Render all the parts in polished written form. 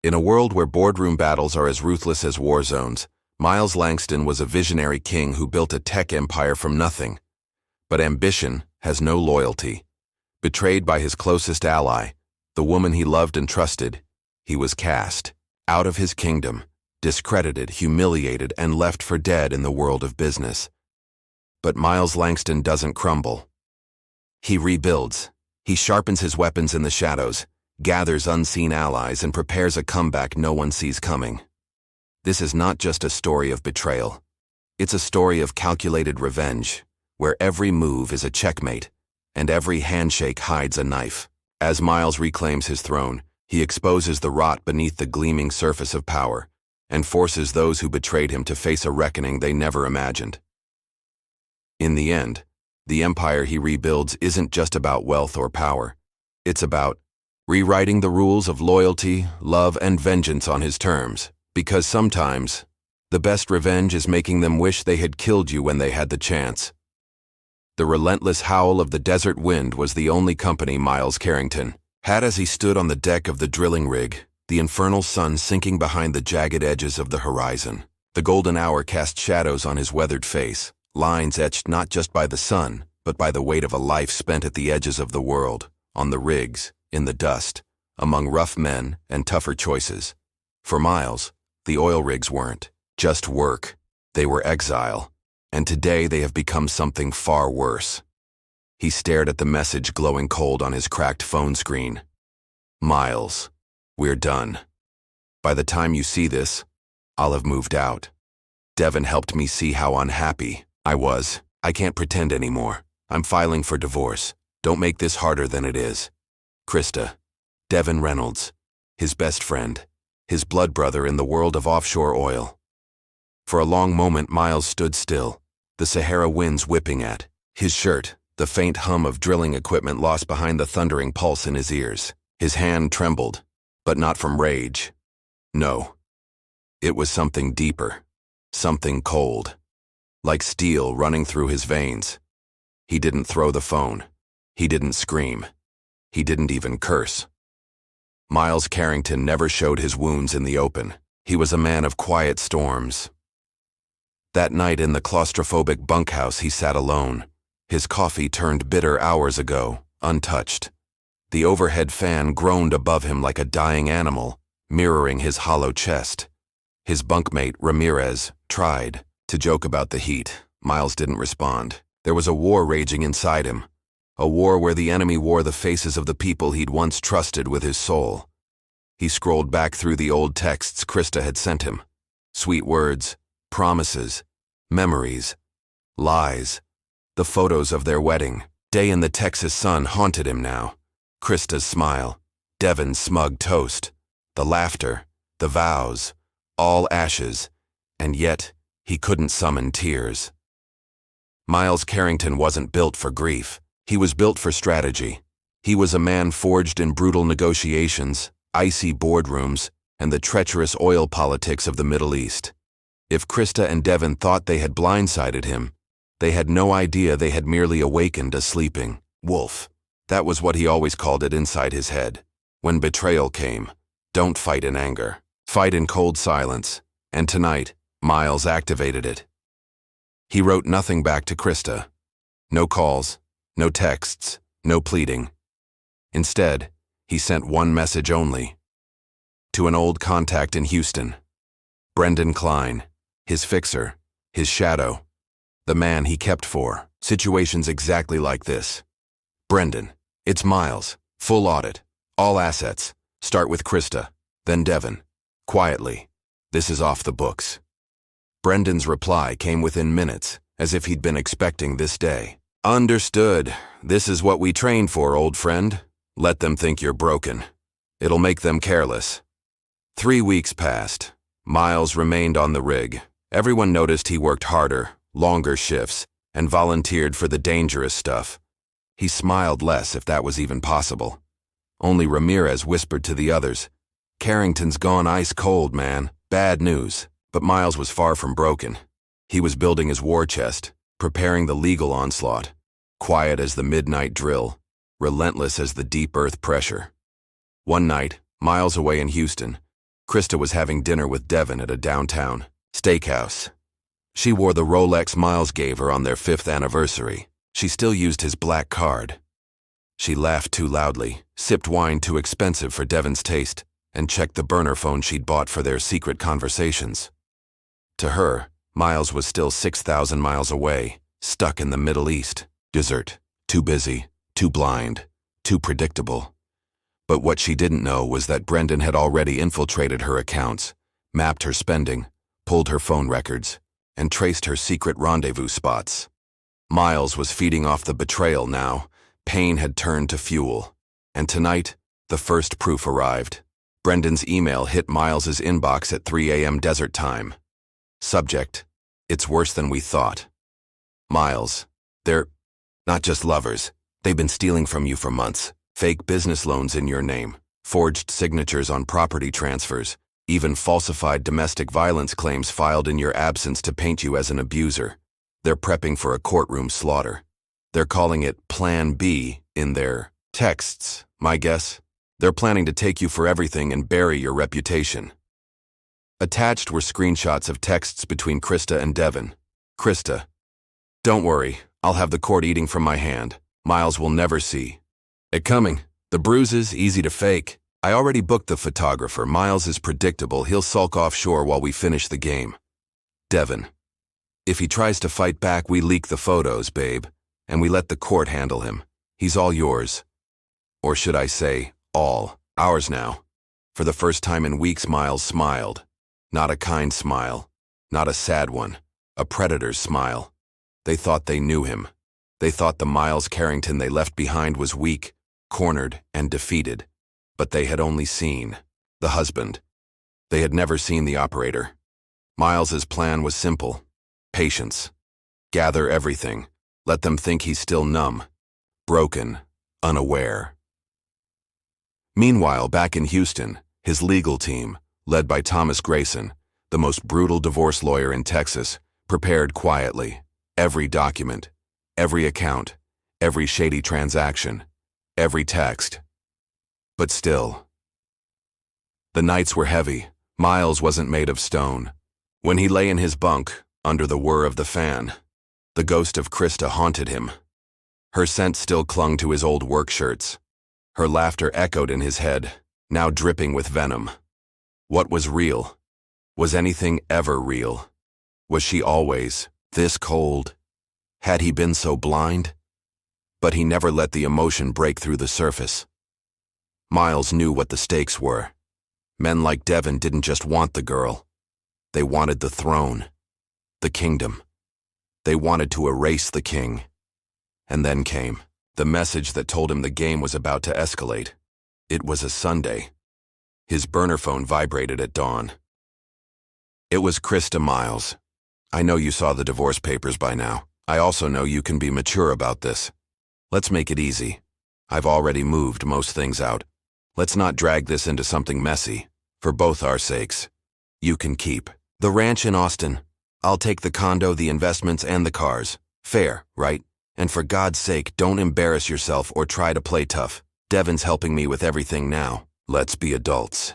In a world where boardroom battles are as ruthless as war zones, Miles Langston was a visionary king who built a tech empire from nothing. But ambition has no loyalty. Betrayed by his closest ally, the woman he loved and trusted, he was cast out of his kingdom, discredited, humiliated, and left for dead in the world of business. But Miles Langston doesn't crumble. He rebuilds. He sharpens his weapons in the shadows, gathers unseen allies, and prepares a comeback no one sees coming. This is not just a story of betrayal. It's a story of calculated revenge, where every move is a checkmate, and every handshake hides a knife. As Miles reclaims his throne, he exposes the rot beneath the gleaming surface of power, and forces those who betrayed him to face a reckoning they never imagined. In the end, the empire he rebuilds isn't just about wealth or power. It's about rewriting the rules of loyalty, love, and vengeance on his terms, because sometimes the best revenge is making them wish they had killed you when they had the chance. The relentless howl of the desert wind was the only company Miles Carrington had as he stood on the deck of the drilling rig, the infernal sun sinking behind the jagged edges of the horizon. The golden hour cast shadows on his weathered face, lines etched not just by the sun, but by the weight of a life spent at the edges of the world, on the rigs, in the dust, among rough men and tougher choices. For Miles, the oil rigs weren't just work. They were exile, and today they have become something far worse. He stared at the message glowing cold on his cracked phone screen. Miles, we're done. By the time you see this, I'll have moved out. Devin helped me see how unhappy I was. I can't pretend anymore. I'm filing for divorce. Don't make this harder than it is. Krista. Devin Reynolds. His best friend. His blood brother in the world of offshore oil. For a long moment, Miles stood still, the Sahara winds whipping at his shirt, the faint hum of drilling equipment lost behind the thundering pulse in his ears. His hand trembled, but not from rage. No. It was something deeper, something cold, like steel running through his veins. He didn't throw the phone. He didn't scream. He didn't even curse. Miles Carrington never showed his wounds in the open. He was a man of quiet storms. That night in the claustrophobic bunkhouse, he sat alone. His coffee turned bitter hours ago, untouched. The overhead fan groaned above him like a dying animal, mirroring his hollow chest. His bunkmate, Ramirez, tried to joke about the heat. Miles didn't respond. There was a war raging inside him. A war where the enemy wore the faces of the people he'd once trusted with his soul. He scrolled back through the old texts Krista had sent him. Sweet words, promises, memories, lies. The photos of their wedding, day in the Texas sun, haunted him now. Krista's smile, Devin's smug toast, the laughter, the vows, all ashes, and yet he couldn't summon tears. Miles Carrington wasn't built for grief. He was built for strategy. He was a man forged in brutal negotiations, icy boardrooms, and the treacherous oil politics of the Middle East. If Krista and Devin thought they had blindsided him, they had no idea they had merely awakened a sleeping wolf. That was what he always called it inside his head. When betrayal came, don't fight in anger. Fight in cold silence. And tonight, Miles activated it. He wrote nothing back to Krista. No calls, no texts, no pleading. Instead, he sent one message only. To an old contact in Houston. Brendan Klein, his fixer, his shadow, the man he kept for situations exactly like this. Brendan, it's Miles. Full audit. All assets. Start with Krista, then Devin. Quietly. This is off the books. Brendan's reply came within minutes, as if he'd been expecting this day. Understood. This is what we trained for, old friend. Let them think you're broken. It'll make them careless. 3 weeks passed. Miles remained on the rig. Everyone noticed he worked harder, longer shifts, and volunteered for the dangerous stuff. He smiled less, if that was even possible. Only Ramirez whispered to the others, "Carrington's gone ice cold, man. Bad news." But Miles was far from broken. He was building his war chest, preparing the legal onslaught, quiet as the midnight drill, relentless as the deep earth pressure. One night, miles away in Houston, Krista was having dinner with Devin at a downtown steakhouse. She wore the Rolex Miles gave her on their 5th anniversary. She still used his black card. She laughed too loudly, sipped wine too expensive for Devin's taste, and checked the burner phone she'd bought for their secret conversations. To her, Miles was still 6,000 miles away, stuck in the Middle East. Desert, too busy, too blind, too predictable. But what she didn't know was that Brendan had already infiltrated her accounts, mapped her spending, pulled her phone records, and traced her secret rendezvous spots. Miles was feeding off the betrayal now. Pain had turned to fuel. And tonight, the first proof arrived. Brendan's email hit Miles's inbox at 3 a.m. desert time. Subject: "It's worse than we thought. Miles, they're not just lovers. They've been stealing from you for months. Fake business loans in your name, forged signatures on property transfers, even falsified domestic violence claims filed in your absence to paint you as an abuser. They're prepping for a courtroom slaughter. They're calling it Plan B in their texts, my guess. They're planning to take you for everything and bury your reputation." Attached were screenshots of texts between Krista and Devin. Krista: "Don't worry, I'll have the court eating from my hand. Miles will never see it coming. The bruises, easy to fake. I already booked the photographer. Miles is predictable. He'll sulk offshore while we finish the game." Devin: "If he tries to fight back, we leak the photos, babe, and we let the court handle him. He's all yours. Or should I say, all ours now." For the first time in weeks, Miles smiled. Not a kind smile, not a sad one, a predator's smile. They thought they knew him. They thought the Miles Carrington they left behind was weak, cornered, and defeated. But they had only seen the husband. They had never seen the operator. Miles's plan was simple: patience. Gather everything. Let them think he's still numb, broken, unaware. Meanwhile, back in Houston, his legal team, led by Thomas Grayson, the most brutal divorce lawyer in Texas, prepared quietly. Every document, every account, every shady transaction, every text. But still, the nights were heavy. Miles wasn't made of stone. When he lay in his bunk, under the whir of the fan, the ghost of Krista haunted him. Her scent still clung to his old work shirts. Her laughter echoed in his head, now dripping with venom. What was real? Was anything ever real? Was she always this cold? Had he been so blind? But he never let the emotion break through the surface. Miles knew what the stakes were. Men like Devin didn't just want the girl. They wanted the throne, the kingdom. They wanted to erase the king. And then came the message that told him the game was about to escalate. It was a Sunday. His burner phone vibrated at dawn. It was Krista. "Miles, I know you saw the divorce papers by now. I also know you can be mature about this. Let's make it easy. I've already moved most things out. Let's not drag this into something messy. For both our sakes. You can keep the ranch in Austin. I'll take the condo, the investments, and the cars. Fair, right? And for God's sake, don't embarrass yourself or try to play tough. Devin's helping me with everything now. Let's be adults."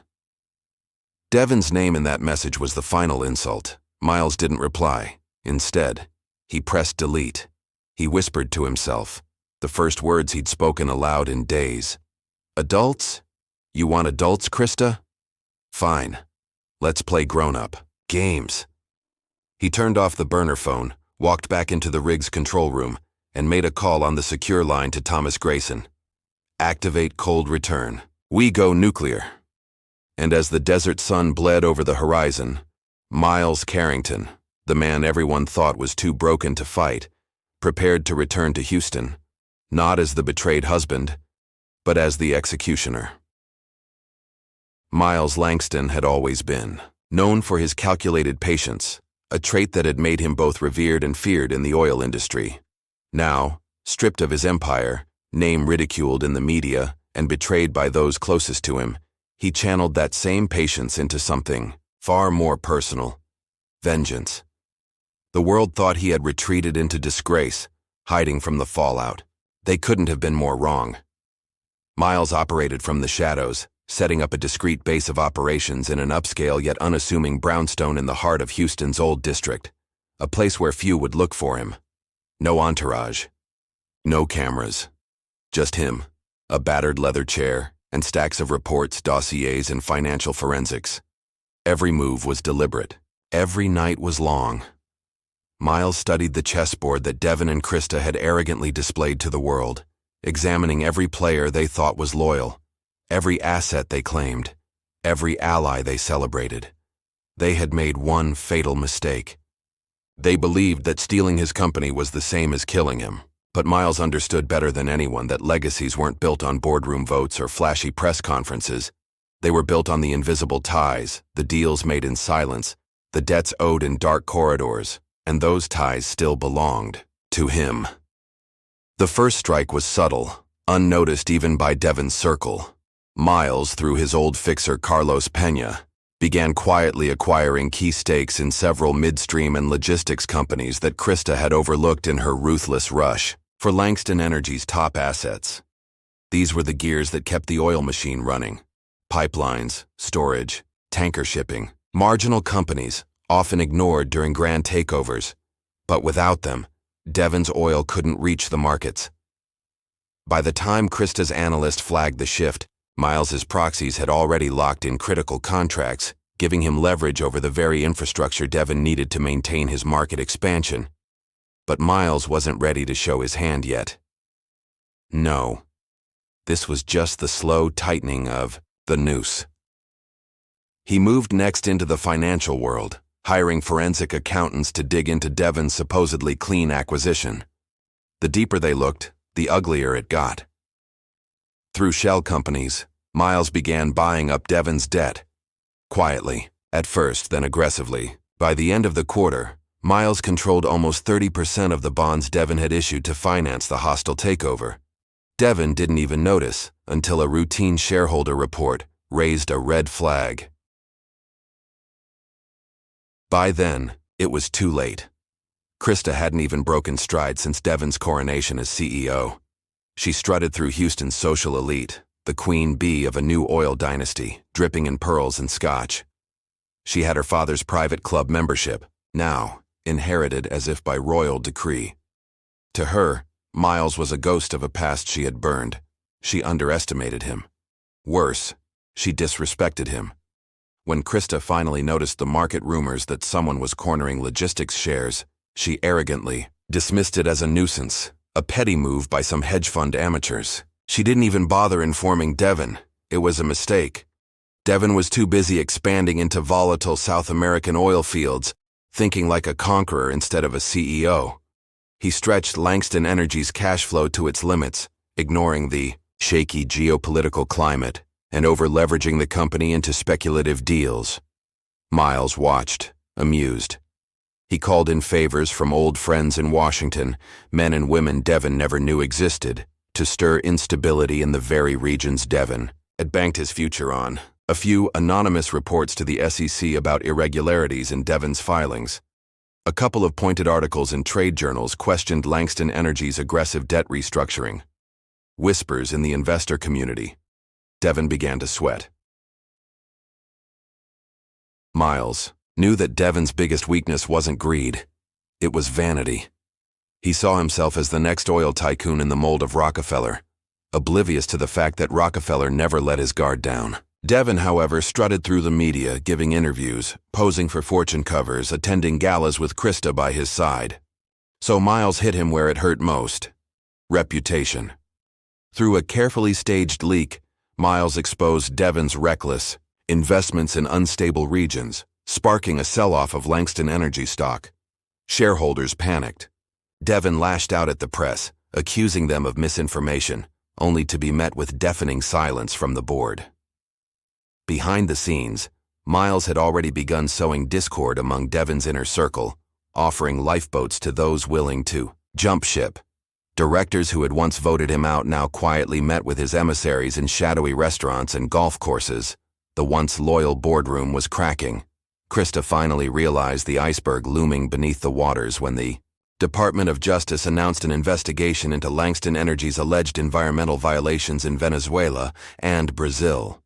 Devin's name in that message was the final insult. Miles didn't reply. Instead, he pressed delete. He whispered to himself, the first words he'd spoken aloud in days. "Adults? You want adults, Krista? Fine. Let's play grown-up games." He turned off the burner phone, walked back into the rig's control room, and made a call on the secure line to Thomas Grayson. "Activate cold return. We go nuclear." And as the desert sun bled over the horizon, Miles Carrington, the man everyone thought was too broken to fight, prepared to return to Houston, not as the betrayed husband, but as the executioner. Miles Langston had always been known for his calculated patience, a trait that had made him both revered and feared in the oil industry. Now, stripped of his empire, name ridiculed in the media, and betrayed by those closest to him, he channeled that same patience into something far more personal: vengeance. The world thought he had retreated into disgrace, hiding from the fallout. They couldn't have been more wrong. Miles operated from the shadows, setting up a discreet base of operations in an upscale yet unassuming brownstone in the heart of Houston's Old District, a place where few would look for him. No entourage, no cameras, just him, a battered leather chair, and stacks of reports, dossiers, and financial forensics. Every move was deliberate. Every night was long. Miles studied the chessboard that Devin and Krista had arrogantly displayed to the world, examining every player they thought was loyal, every asset they claimed, every ally they celebrated. They had made one fatal mistake. They believed that stealing his company was the same as killing him, but Miles understood better than anyone that legacies weren't built on boardroom votes or flashy press conferences. They were built on the invisible ties, the deals made in silence, the debts owed in dark corridors, and those ties still belonged to him. The first strike was subtle, unnoticed even by Devin's circle. Miles, through his old fixer Carlos Peña, began quietly acquiring key stakes in several midstream and logistics companies that Krista had overlooked in her ruthless rush for Langston Energy's top assets. These were the gears that kept the oil machine running. Pipelines, storage, tanker shipping, marginal companies, often ignored during grand takeovers. But without them, Devin's oil couldn't reach the markets. By the time Krista's analyst flagged the shift, Miles's proxies had already locked in critical contracts, giving him leverage over the very infrastructure Devin needed to maintain his market expansion. But Miles wasn't ready to show his hand yet. No. This was just the slow tightening of the noose. He moved next into the financial world, hiring forensic accountants to dig into Devin's supposedly clean acquisition. The deeper they looked, the uglier it got. Through shell companies, Miles began buying up Devin's debt. Quietly, at first, then aggressively. By the end of the quarter, Miles controlled almost 30% of the bonds Devin had issued to finance the hostile takeover. Devin didn't even notice until a routine shareholder report raised a red flag. By then, it was too late. Krista hadn't even broken stride since Devin's coronation as CEO. She strutted through Houston's social elite, the queen bee of a new oil dynasty, dripping in pearls and scotch. She had her father's private club membership, now inherited as if by royal decree. To her, Miles was a ghost of a past she had burned. She underestimated him. Worse, she disrespected him. When Krista finally noticed the market rumors that someone was cornering logistics shares, she arrogantly dismissed it as a nuisance, a petty move by some hedge fund amateurs. She didn't even bother informing Devin. It was a mistake. Devin was too busy expanding into volatile South American oil fields, thinking like a conqueror instead of a CEO. He stretched Langston Energy's cash flow to its limits, ignoring the shaky geopolitical climate and over-leveraging the company into speculative deals. Miles watched, amused. He called in favors from old friends in Washington, men and women Devin never knew existed, to stir instability in the very regions Devin had banked his future on. A few anonymous reports to the SEC about irregularities in Devin's filings. A couple of pointed articles in trade journals questioned Langston Energy's aggressive debt restructuring. Whispers in the investor community. Devin began to sweat. Miles knew that Devin's biggest weakness wasn't greed. It was vanity. He saw himself as the next oil tycoon in the mold of Rockefeller, oblivious to the fact that Rockefeller never let his guard down. Devin, however, strutted through the media, giving interviews, posing for Fortune covers, attending galas with Krista by his side. So Miles hit him where it hurt most: reputation. Through a carefully staged leak, Miles exposed Devin's reckless investments in unstable regions, sparking a sell-off of Langston Energy stock. Shareholders panicked. Devin lashed out at the press, accusing them of misinformation, only to be met with deafening silence from the board. Behind the scenes, Miles had already begun sowing discord among Devin's inner circle, offering lifeboats to those willing to jump ship. Directors who had once voted him out now quietly met with his emissaries in shadowy restaurants and golf courses. The once loyal boardroom was cracking. Krista finally realized the iceberg looming beneath the waters when the Department of Justice announced an investigation into Langston Energy's alleged environmental violations in Venezuela and Brazil.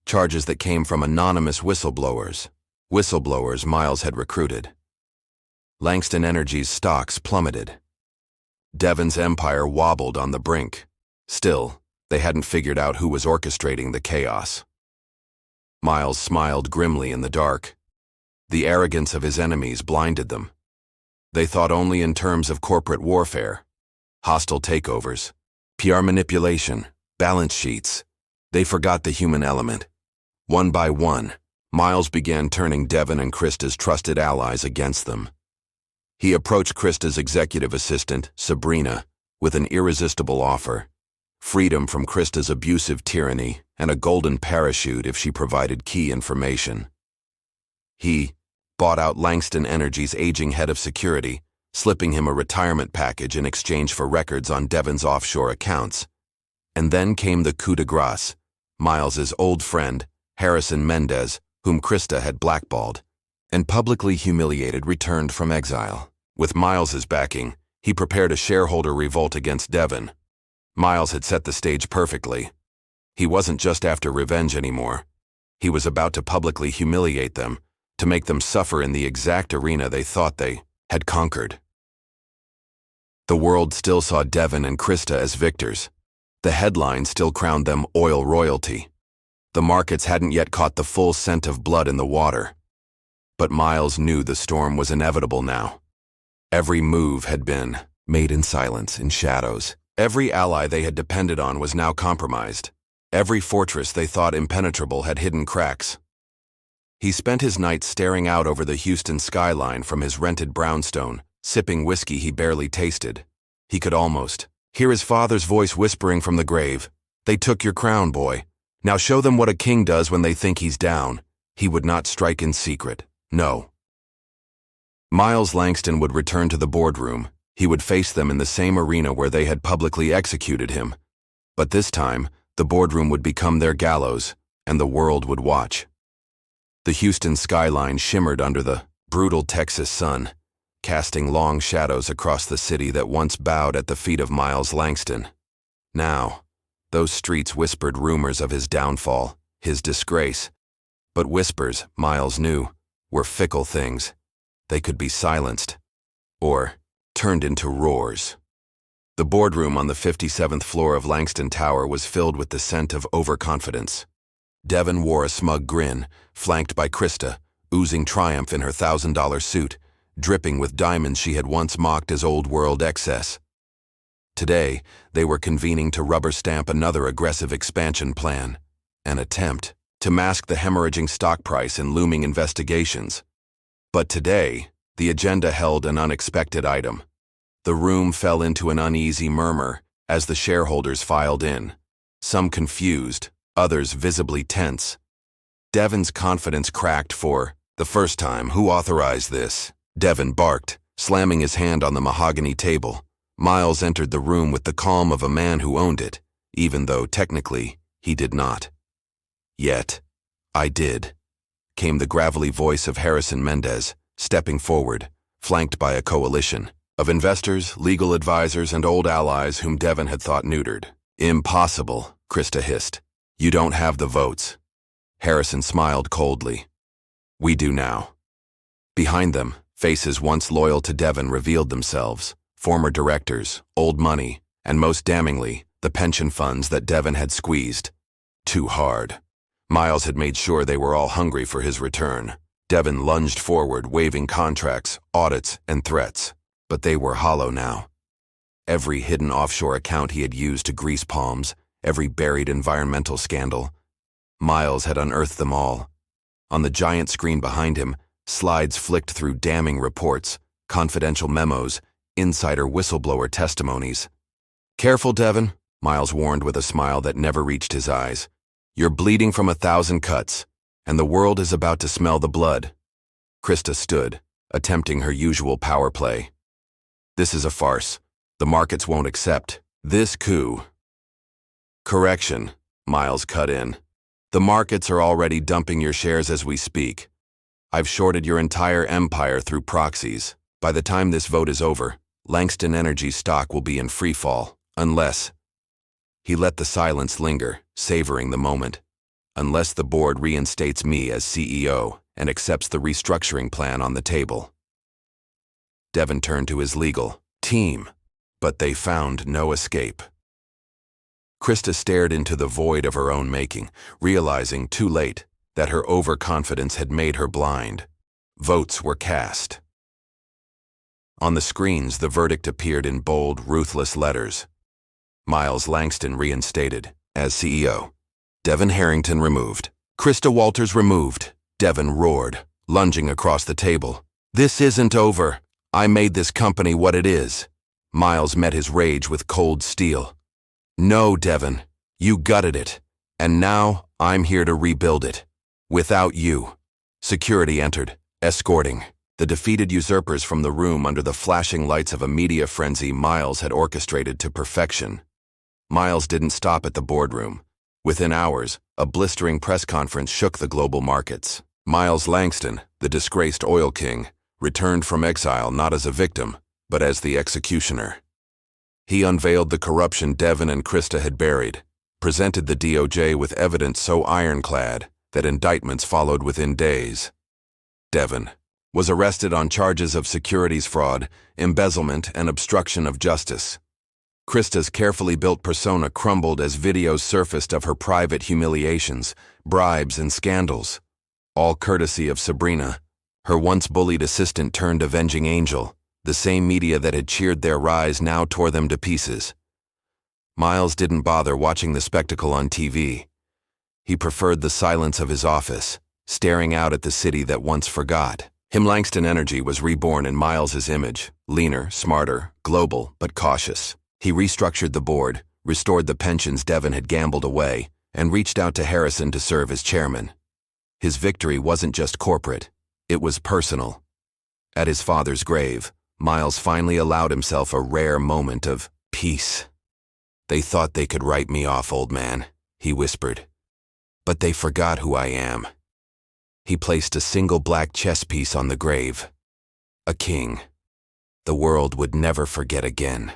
charges that came from anonymous whistleblowers. Whistleblowers Miles had recruited. Langston Energy's stocks plummeted. Devon's empire wobbled on the brink. Still, they hadn't figured out who was orchestrating the chaos. Miles smiled grimly in the dark. The arrogance of his enemies blinded them. They thought only in terms of corporate warfare, hostile takeovers, PR manipulation, balance sheets. They forgot the human element. One by one, Miles began turning Devon and Krista's trusted allies against them. He approached Krista's executive assistant, Sabrina, with an irresistible offer: freedom from Krista's abusive tyranny and a golden parachute if she provided key information. He bought out Langston Energy's aging head of security, slipping him a retirement package in exchange for records on Devon's offshore accounts. And then came the coup de grace: Miles's old friend, Harrison Mendez, whom Krista had blackballed and publicly humiliated, returned from exile. With Miles's backing, he prepared a shareholder revolt against Devon. Miles had set the stage perfectly. He wasn't just after revenge anymore. He was about to publicly humiliate them, to make them suffer in the exact arena they thought they had conquered. The world still saw Devon and Krista as victors. The headlines still crowned them oil royalty. The markets hadn't yet caught the full scent of blood in the water. But Miles knew the storm was inevitable now. Every move had been made in silence, in shadows. Every ally they had depended on was now compromised. Every fortress they thought impenetrable had hidden cracks. He spent his nights staring out over the Houston skyline from his rented brownstone, sipping whiskey he barely tasted. He could almost hear his father's voice whispering from the grave, "They took your crown, boy. Now show them what a king does when they think he's down." He would not strike in secret. No. Miles Langston would return to the boardroom. He would face them in the same arena where they had publicly executed him. But this time, the boardroom would become their gallows, and the world would watch. The Houston skyline shimmered under the brutal Texas sun, casting long shadows across the city that once bowed at the feet of Miles Langston. Now, those streets whispered rumors of his downfall, his disgrace. But whispers, Miles knew, were fickle things. They could be silenced, or turned into roars. The boardroom on the 57th floor of Langston Tower was filled with the scent of overconfidence. Devon wore a smug grin, flanked by Krista, oozing triumph in her $1,000 suit, dripping with diamonds she had once mocked as old-world excess. Today, they were convening to rubber-stamp another aggressive expansion plan, an attempt to mask the hemorrhaging stock price and looming investigations. But today, the agenda held an unexpected item. The room fell into an uneasy murmur as the shareholders filed in, some confused, others visibly tense. Devon's confidence cracked for the first time. "Who authorized this?" Devon barked, slamming his hand on the mahogany table. Miles entered the room with the calm of a man who owned it, even though technically he did not. "Yet, I did," came the gravelly voice of Harrison Mendez, stepping forward, flanked by a coalition of investors, legal advisors, and old allies whom Devon had thought neutered. "Impossible," Krista hissed. "You don't have the votes." Harrison smiled coldly. "We do now." Behind them, faces once loyal to Devon revealed themselves, former directors, old money, and most damningly, the pension funds that Devon had squeezed. Too hard. Miles had made sure they were all hungry for his return. Devon lunged forward, waving contracts, audits, and threats. But they were hollow now. Every hidden offshore account he had used to grease palms, every buried environmental scandal, Miles had unearthed them all. On the giant screen behind him, slides flicked through damning reports, confidential memos, insider whistleblower testimonies. "Careful, Devon," Miles warned with a smile that never reached his eyes. "You're bleeding from 1,000 cuts, and the world is about to smell the blood." Krista stood, attempting her usual power play. "This is a farce. The markets won't accept this coup." "Correction," Miles cut in. "The markets are already dumping your shares as we speak. I've shorted your entire empire through proxies. By the time this vote is over, Langston Energy stock will be in free fall, unless—" He let the silence linger, savoring the moment. unless the board reinstates me as CEO and accepts the restructuring plan on the table. Devon turned to his legal team, but they found no escape. Krista stared into the void of her own making, realizing too late that her overconfidence had made her blind. Votes were cast. On the screens, the verdict appeared in bold, ruthless letters. Miles Langston reinstated as CEO. Devon Harrington removed. Krista Walters removed. Devon roared, lunging across the table. "This isn't over. I made this company what it is." Miles met his rage with cold steel. "No, Devon, you gutted it, and now I'm here to rebuild it. Without you." Security entered, escorting the defeated usurpers from the room under the flashing lights of a media frenzy Miles had orchestrated to perfection. Miles didn't stop at the boardroom. Within hours, a blistering press conference shook the global markets. Miles Langston, the disgraced oil king, returned from exile not as a victim, but as the executioner. He unveiled the corruption Devon and Krista had buried, presented the DOJ with evidence so ironclad that indictments followed within days. Devon was arrested on charges of securities fraud, embezzlement, and obstruction of justice. Krista's carefully built persona crumbled as videos surfaced of her private humiliations, bribes, and scandals, all courtesy of Sabrina, her once bullied assistant turned avenging angel. The same media that had cheered their rise now tore them to pieces. Miles didn't bother watching the spectacle on TV. He preferred the silence of his office, staring out at the city that once forgot. Langston Energy was reborn in Miles's image, leaner, smarter, global, but cautious. He restructured the board, restored the pensions Devon had gambled away, and reached out to Harrison to serve as chairman. His victory wasn't just corporate, it was personal. At his father's grave, Miles finally allowed himself a rare moment of peace. "They thought they could write me off, old man," he whispered. "But they forgot who I am." He placed a single black chess piece on the grave. A king. The world would never forget again.